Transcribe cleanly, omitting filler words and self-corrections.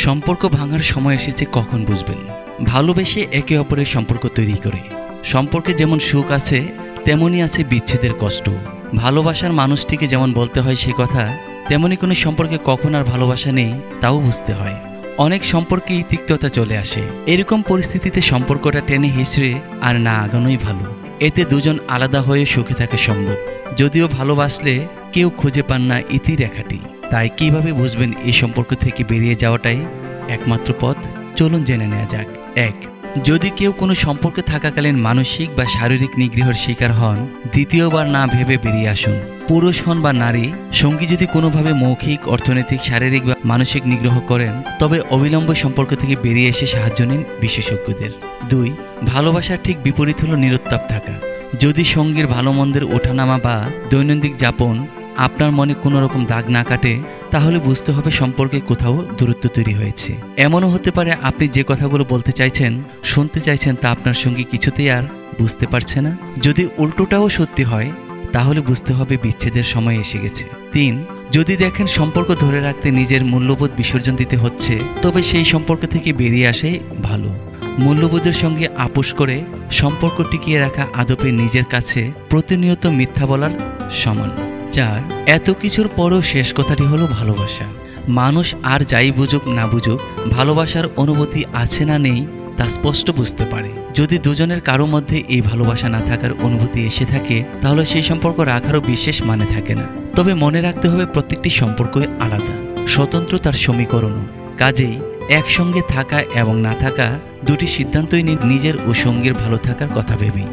সম্পর্ক ভাঙার সময় এসেছে কখন বুঝবেন? ভালোবেসে একে অপরের সম্পর্ক তৈরি করে। সম্পর্কে যেমন সুখ আছে তেমনই আছে বিচ্ছেদের কষ্ট। ভালোবাসার মানুষটিকে যেমন বলতে হয় সে কথা, তেমনি কোনো সম্পর্কে কখন আর ভালোবাসা নেই তাও বুঝতে হয়। অনেক সম্পর্কেই তিক্ততা চলে আসে। এরকম পরিস্থিতিতে সম্পর্কটা টেনে হিঁচড়ে আর না আগানোই ভালো। এতে দুজন আলাদা হয়ে সুখে থাকা সম্ভব। যদিও ভালোবাসলে কেউ খুঁজে পান না ইতিরেখাটি। তাই কিভাবে বুঝবেন এই সম্পর্ক থেকে বেরিয়ে যাওয়াটাই একমাত্র পথ? চলুন জেনে নেওয়া যাক। ১. যদি কেউ কোনো সম্পর্কে থাকাকালীন মানসিক বা শারীরিক নিগ্রহের শিকার হন, দ্বিতীয়বার না ভেবে বেরিয়ে আসুন। পুরুষ হন বা নারী, সঙ্গী যদি কোনোভাবে মৌখিক, অর্থনৈতিক, শারীরিক বা মানসিক নিগ্রহ করেন, তবে অবিলম্বে সম্পর্ক থেকে বেরিয়ে এসে সাহায্য নিন বিশেষজ্ঞদের। ২. ভালোবাসার ঠিক বিপরীত হলো নিরুত্তাপ থাকা। যদি সঙ্গীর ভালো মন্দের ওঠানামা বা দৈনন্দিন যাপন আপনার মনে কোনো রকম দাগ না কাটে, তাহলে বুঝতে হবে সম্পর্কে কোথাও দূরত্ব তৈরি হয়েছে। এমনও হতে পারে আপনি যে কথাগুলো বলতে চাইছেন, শুনতে চাইছেন তা আপনার সঙ্গী কিছুতেই আর বুঝতে পারছে না। যদি উল্টোটাও সত্যি হয়, তাহলে বুঝতে হবে বিচ্ছেদের সময় এসে গেছে। ৩. যদি দেখেন সম্পর্ক ধরে রাখতে নিজের মূল্যবোধ বিসর্জন দিতে হচ্ছে, তবে সেই সম্পর্ক থেকে বেরিয়ে আসাই ভালো। মূল্যবোধের সঙ্গে আপোষ করে সম্পর্ক টিকিয়ে রাখা আদপে নিজের কাছে প্রতিনিয়ত মিথ্যা বলার সমান। ৪. এত কিছুর পরও শেষ কথাটি হলো ভালোবাসা। মানুষ আর যাই বুঝুক না বুঝুক, ভালোবাসার অনুভূতি আছে না নেই তা স্পষ্ট বুঝতে পারে। যদি দুজনের কারো মধ্যে এই ভালোবাসা না থাকার অনুভূতি এসে থাকে, তাহলে সেই সম্পর্ক রাখারও বিশেষ মানে থাকে না। তবে মনে রাখতে হবে প্রত্যেকটি সম্পর্কই আলাদা, স্বতন্ত্র তার সমীকরণও। কাজেই একসঙ্গে থাকা এবং না থাকা দুটি সিদ্ধান্তই নিন নিজের ও সঙ্গীর ভালো থাকার কথা ভেবেই।